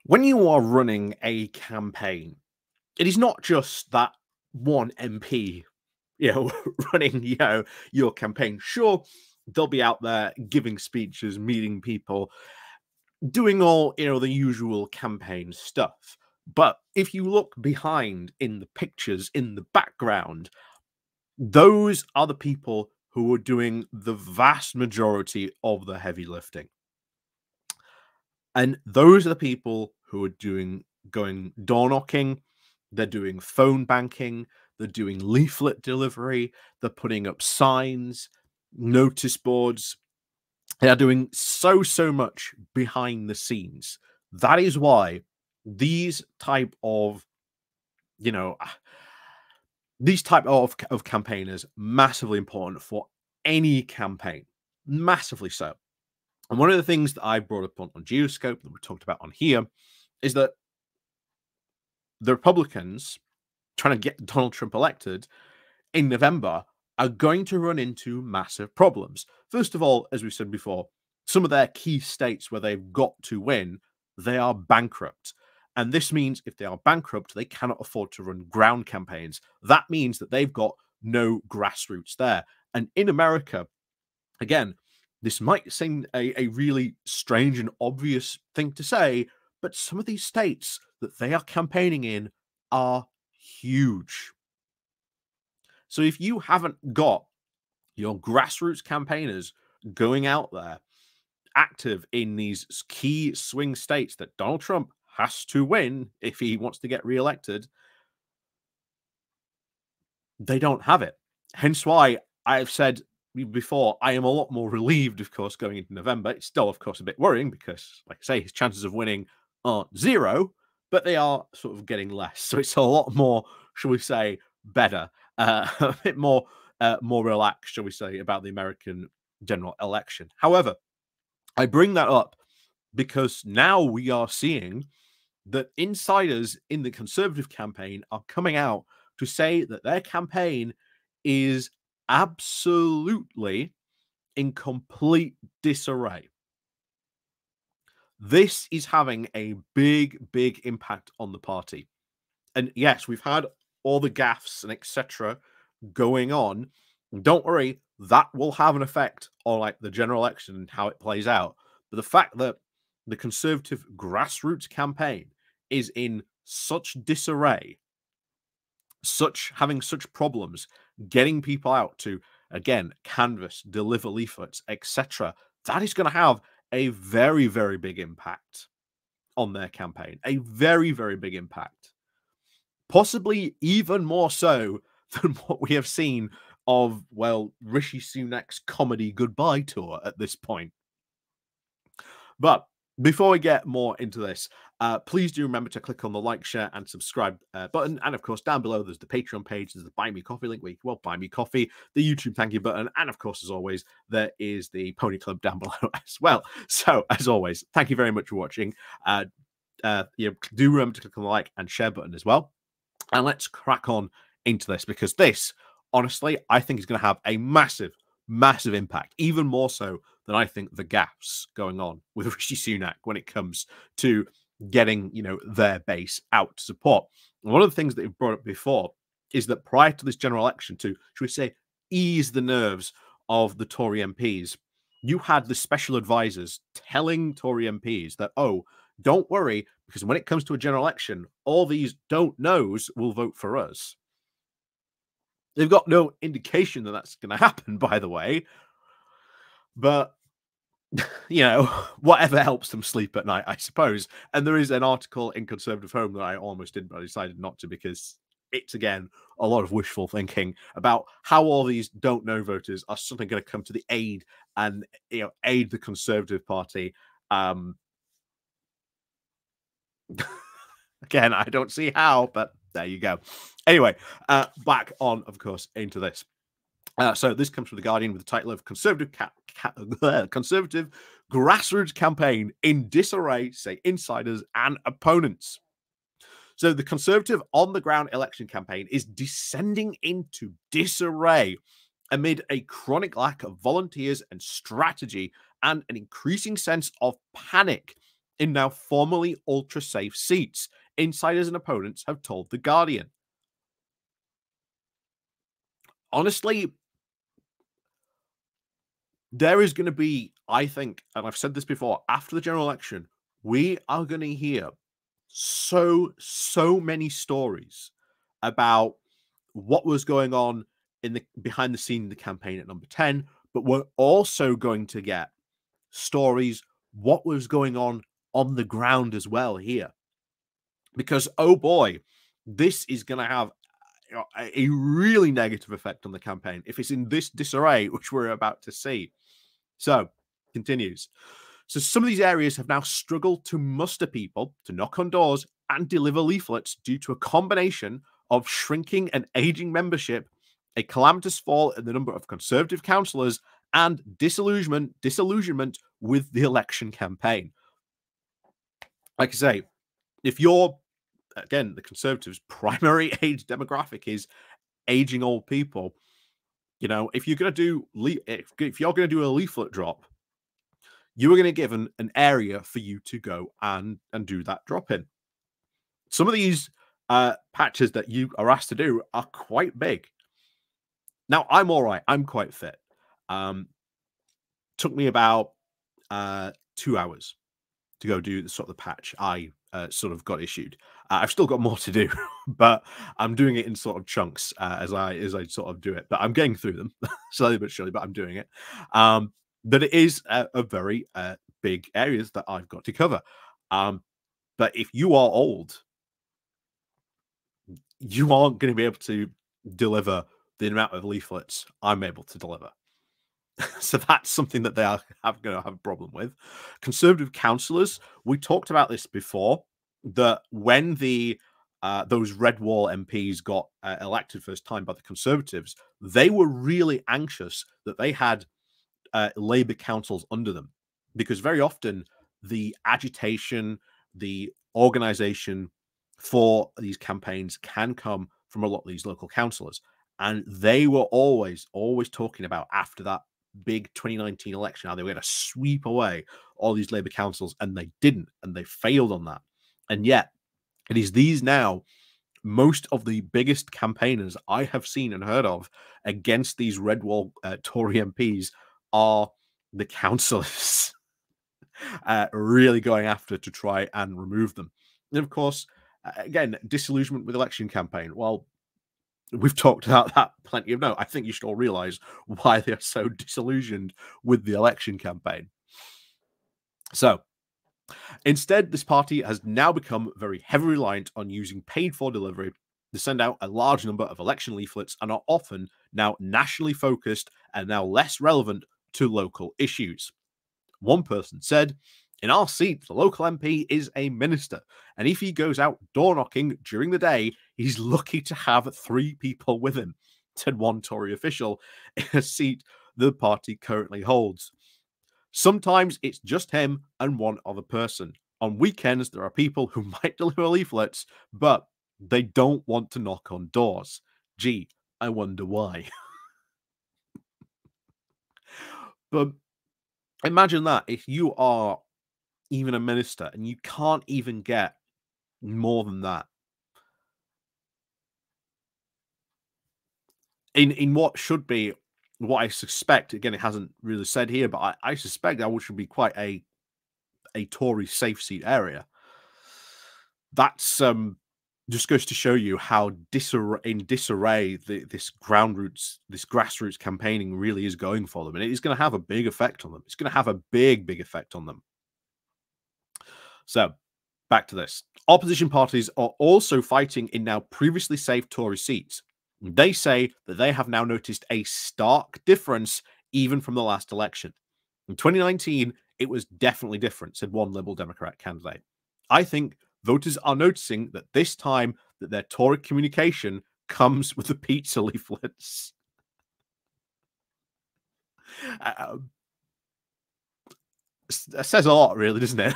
When you are running a campaign, it is not just that one MP, running, your campaign. Sure, they'll be out there giving speeches, meeting people, doing all, the usual campaign stuff. But if you look behind in the pictures, in the background, those are the people who are doing the vast majority of the heavy lifting. And those are the people who are going door knocking, they're doing phone banking, they're doing leaflet delivery, they're putting up signs, notice boards. They are doing so much behind the scenes. That is why these type of, you know, these type of campaigners massively important for any campaign, massively so. And one of the things that I brought up on Geoscope that we talked about on here is that the Republicans trying to get Donald Trump elected in November are going to run into massive problems. First of all, as we said before, some of their key states where they've got to win, they are bankrupt. And this means if they are bankrupt, they cannot afford to run ground campaigns. That means that they've got no grassroots there. And in America, again, this might seem a really strange and obvious thing to say, but some of these states that they are campaigning in are huge. So if you haven't got your grassroots campaigners going out there active in these key swing states that Donald Trump has to win if he wants to get reelected, they don't have it. Hence why I've said before, I am a lot more relieved, of course, going into November. It's still, of course, a bit worrying because, like I say, his chances of winning aren't zero, but they are sort of getting less. So it's a lot more, shall we say, better, a bit more relaxed, shall we say, about the American general election. However, I bring that up because now we are seeing that insiders in the Conservative campaign are coming out to say that their campaign is absolutely in complete disarray. This is having a big impact on the party. And yes, we've had all the gaffes and etc. going on. Don't worry, that will have an effect on like the general election and how it plays out. But the fact that the Conservative grassroots campaign is in such disarray, having such problems getting people out to, again, canvass, deliver leaflets, etc., that is going to have a very big impact on their campaign. A very big impact. Possibly even more so than what we have seen of, well, Rishi Sunak's comedy goodbye tour at this point. But before we get more into this, please do remember to click on the like, share, and subscribe button. And of course, down below, there's the Patreon page. There's the Buy Me Coffee link where you can, well, buy me coffee, the YouTube thank you button. And of course, as always, there is the Pony Club down below as well. So as always, thank you very much for watching. Do remember to click on the like and share button as well. And let's crack on into this because this, honestly, I think is going to have a massive impact, even more so than I think the gaffes going on with Rishi Sunak when it comes to getting, their base out to support. And one of the things that we've brought up before is that prior to this general election, to, should we say, ease the nerves of the Tory MPs, you had the special advisors telling Tory MPs that, oh, don't worry, because when it comes to a general election, all these don't knows will vote for us. They've got no indication that that's going to happen, by the way. But, whatever helps them sleep at night, I suppose. And there is an article in Conservative Home that I almost did, but I decided not to because it's, again, a lot of wishful thinking about how all these don't know voters are suddenly going to come to the aid and, aid the Conservative Party. Again, I don't see how, but there you go. Anyway, back on, of course, into this. So this comes from The Guardian with the title of Conservative Grassroots Campaign in Disarray, say insiders and opponents. So the Conservative on-the-ground election campaign is descending into disarray amid a chronic lack of volunteers and strategy and an increasing sense of panic in now formerly ultra-safe seats, insiders and opponents have told The Guardian. Honestly, there is going to be, I think, and I've said this before, after the general election, we are going to hear so many stories about what was going on in the behind the scene in the campaign at number 10, but we're also going to get stories what was going on the ground as well here. Because, oh boy, this is going to have a really negative effect on the campaign if it's in this disarray, which we're about to see. So, continues. So some of these areas have now struggled to muster people to knock on doors and deliver leaflets due to a combination of shrinking and aging membership, a calamitous fall in the number of Conservative councillors, and disillusionment with the election campaign. Like I say, if you're, again, the Conservatives' primary age demographic is aging old people, you know, if you're going to do if you're going to do a leaflet drop, you are going to give an area for you to go and do that drop in. Some of these patches that you are asked to do are quite big. Now, I'm all right. I'm quite fit. Took me about 2 hours to go do the sort of the patch I sort of got issued. I've still got more to do, but I'm doing it in sort of chunks as I sort of do it. But I'm getting through them slowly but surely. But I'm doing it. But it is a very big areas that I've got to cover. But if you are old, you aren't going to be able to deliver the amount of leaflets I'm able to deliver. So that's something that they are going to have a problem with. Conservative councillors, we talked about this before, that when the those Red Wall MPs got elected first time by the Conservatives, they were really anxious that they had Labour councils under them, because very often the agitation, the organisation for these campaigns can come from a lot of these local councillors. And they were always talking about, after that big 2019 election, how they were going to sweep away all these Labour councils, and they didn't, and they failed on that. And yet it is these now, most of the biggest campaigners I have seen and heard of against these Red Wall Tory MPs are the councillors really going after to try and remove them. And of course, again, disillusionment with election campaign. Well, we've talked about that plenty of. No, I think you should all realize why they're so disillusioned with the election campaign. So instead, this party has now become very heavily reliant on using paid for delivery to send out a large number of election leaflets, and are often now nationally focused and now less relevant to local issues. One person said, "In our seat, the local MP is a minister, and if he goes out door knocking during the day, he's lucky to have 3 people with him," said one Tory official in a seat the party currently holds. "Sometimes it's just him and one other person. On weekends, there are people who might deliver leaflets, but they don't want to knock on doors. Gee, I wonder why." But imagine that, if you are even a minister and you can't even get more than that. In what should be, what I suspect, again, it hasn't really said here, but I suspect that should be quite a Tory safe seat area. That's just goes to show you how disarray this grassroots campaigning really is going for them, and it is going to have a big effect on them. It's going to have a big effect on them. So, back to this. Opposition parties are also fighting in now previously safe Tory seats. They say that they have now noticed a stark difference even from the last election. In 2019, it was definitely different, said one Liberal Democrat candidate. "I think voters are noticing that this time that their Tory communication comes with the pizza leaflets." That says a lot, really, doesn't it?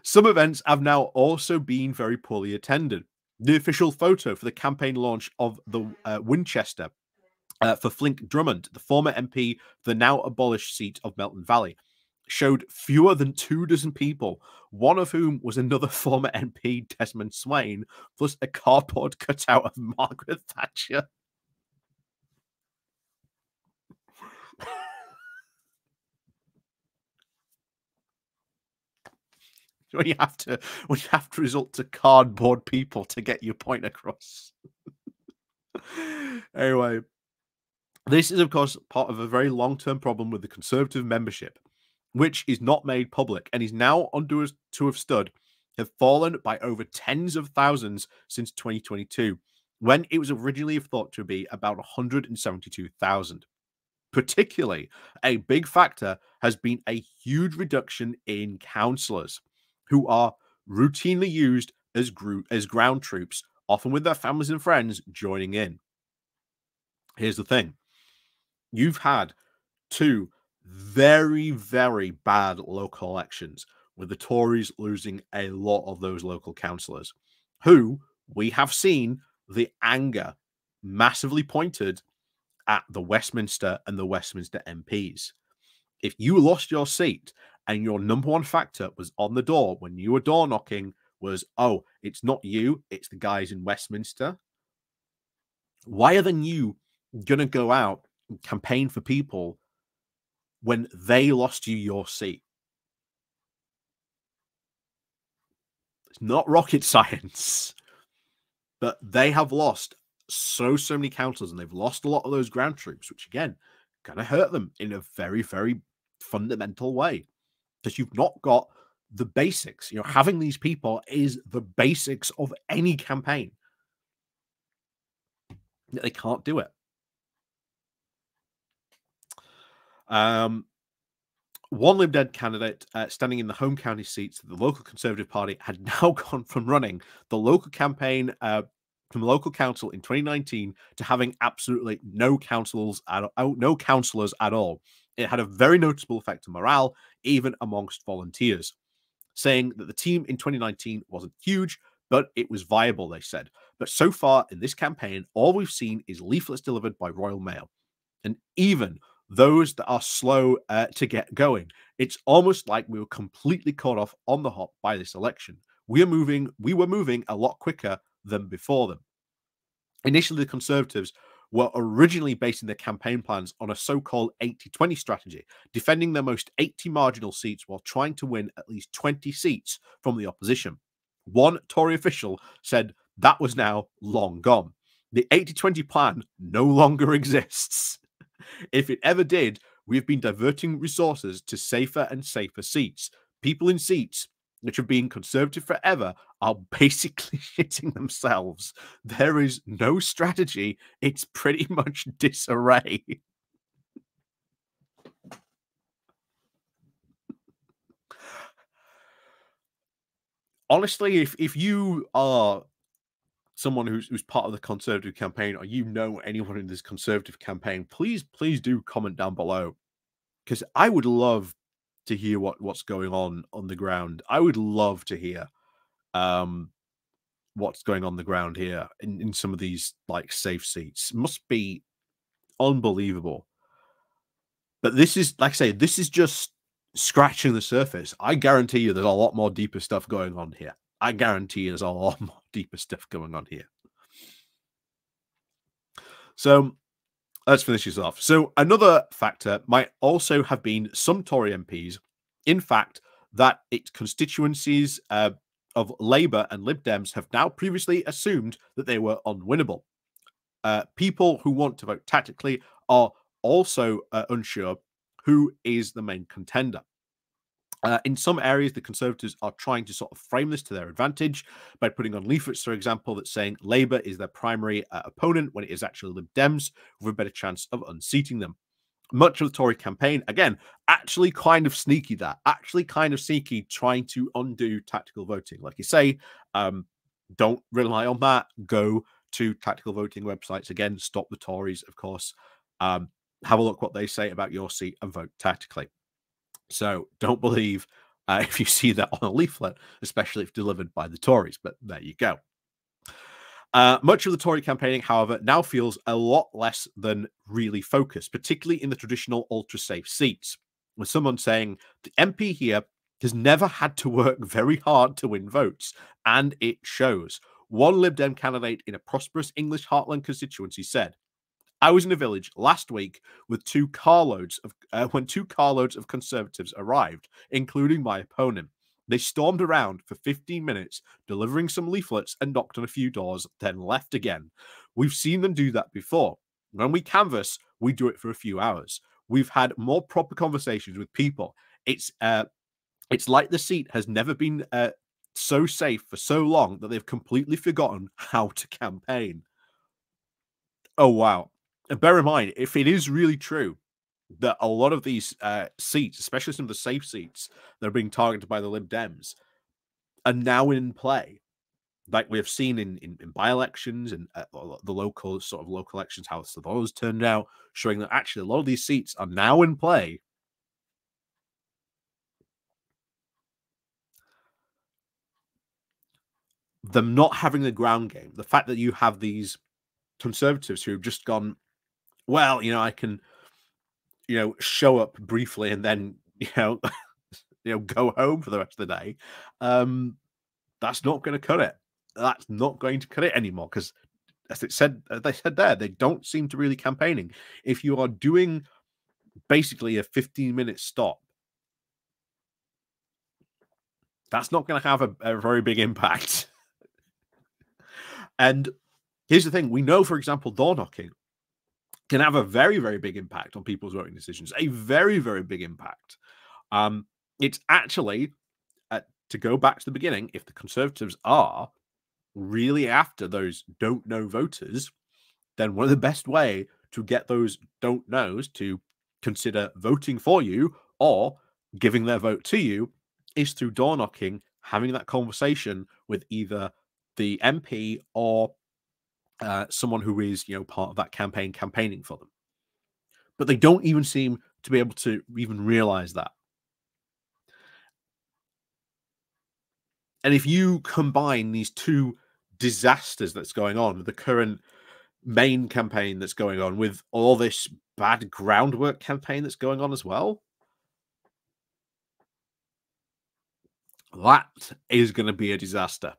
Some events have now also been very poorly attended. The official photo for the campaign launch of the Winchester for Flink Drummond, the former MP for the now abolished seat of Melton Valley, showed fewer than 24 people, one of whom was another former MP, Desmond Swain, plus a cardboard cutout of Margaret Thatcher. when you have to resort to cardboard people to get your point across. Anyway, this is of course part of a very long-term problem with the Conservative membership, which is not made public and is now under to have stood have fallen by over tens of thousands since 2022, when it was originally thought to be about 172,000. Particularly, a big factor has been a huge reduction in councillors, who are routinely used as ground troops, often with their families and friends joining in. Here's the thing. You've had two very, very bad local elections, with the Tories losing a lot of those local councillors, who we have seen the anger massively pointed at the Westminster and the Westminster MPs. If you lost your seat and your number one factor was on the door when you were door knocking was, oh, it's not you, it's the guys in Westminster, why are then you going to go out and campaign for people when they lost you your seat? It's not rocket science, but they have lost so many councillors, and they've lost a lot of those ground troops, which again kind of hurt them in a very, very fundamental way, because you've not got the basics. You know, having these people is the basics of any campaign. They can't do it. One Lib Dem candidate standing in the home county seats of the local Conservative Party had now gone from running the local campaign from the local council in 2019 to having absolutely no councillors at all. It had a very noticeable effect on morale, even amongst volunteers, saying that the team in 2019 wasn't huge, but it was viable, they said. But so far in this campaign, all we've seen is leaflets delivered by Royal Mail. And even those that are slow to get going, it's almost like we were completely caught off on the hop by this election. We were moving a lot quicker than before them. Initially, the Conservatives were originally basing their campaign plans on a so-called 80-20 strategy, defending their most 80 marginal seats while trying to win at least 20 seats from the opposition. One Tory official said that was now long gone. The 80-20 plan no longer exists. If it ever did, we've been diverting resources to safer and safer seats. People in seats which have been Conservative forever are basically shitting themselves. There is no strategy. It's pretty much disarray. Honestly, if you are someone who's part of the Conservative campaign, or you know anyone in this Conservative campaign, please do comment down below, because I would love to hear what's going on the ground. I would love to hear what's going on the ground here in some of these like safe seats. It must be unbelievable. But this is, like I say, this is just scratching the surface. I guarantee you there's a lot more deeper stuff going on here. I guarantee you there's a lot more deeper stuff going on here. So let's finish this off. So another factor might also have been some Tory MPs, in fact, that its constituencies of Labour and Lib Dems have now previously assumed that they were unwinnable. People who want to vote tactically are also unsure who is the main contender. In some areas, the Conservatives are trying to sort of frame this to their advantage by putting on leaflets, for example, that saying Labour is their primary opponent when it is actually Lib Dems with a better chance of unseating them. Much of the Tory campaign, again, actually kind of sneaky, trying to undo tactical voting. Like you say, don't rely on that. Go to tactical voting websites. Again, stop the Tories, of course. Have a look what they say about your seat and vote tactically. So don't believe if you see that on a leaflet, especially if delivered by the Tories. But there you go. Much of the Tory campaigning, however, now feels a lot less than really focused, particularly in the traditional ultra-safe seats. with someone saying the MP here has never had to work very hard to win votes, and it shows. One Lib Dem candidate in a prosperous English heartland constituency said, I was in a village last week with when 2 carloads of Conservatives arrived, including my opponent. They stormed around for 15 minutes, delivering some leaflets and knocked on a few doors, then left again. We've seen them do that before. When we canvass, we do it for a few hours. We've had more proper conversations with people. It's like the seat has never been so safe for so long that they've completely forgotten how to campaign. Oh, wow. And bear in mind, if it is really true that a lot of these seats, especially some of the safe seats that are being targeted by the Lib Dems, are now in play, like we have seen in by-elections and the local elections, how those turned out, showing that actually a lot of these seats are now in play. Them not having the ground game, the fact that you have these Conservatives who have just gone, well, I can, show up briefly and then, go home for the rest of the day. That's not going to cut it. That's not going to cut it anymore because, as they said there, they don't seem to really campaigning. If you are doing basically a 15-minute stop, that's not going to have a very big impact. And here's the thing. We know, for example, door knocking can have a very, very big impact on people's voting decisions. A very, very big impact. It's actually, to go back to the beginning, if the Conservatives are really after those don't know voters, then one of the best way to get those don't knows to consider voting for you or giving their vote to you is through door knocking, having that conversation with either the MP or someone who is, part of that campaigning for them. But they don't even seem to be able to even realize that. And if you combine these two disasters that's going on with the current main campaign that's going on with all this bad groundwork campaign that's going on as well, that is going to be a disaster.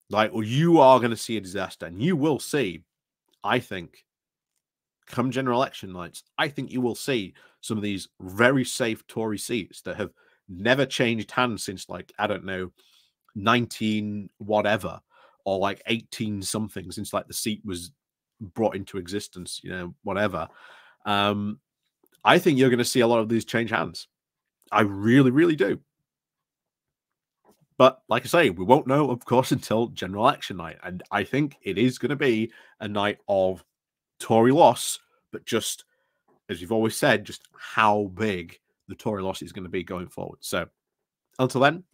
You are going to see a disaster, and you will see, I think, come general election nights, I think you will see some of these very safe Tory seats that have never changed hands since, I don't know, 19 whatever, or 18 something, since the seat was brought into existence, whatever. I think you're going to see a lot of these change hands. I really, really do. But like I say, we won't know, of course, until general election night. And I think it is going to be a night of Tory loss, but just, as you've always said, just how big the Tory loss is going to be going forward. So until then,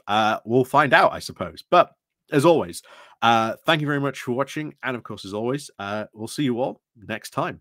we'll find out, I suppose. But as always, thank you very much for watching. And of course, as always, we'll see you all next time.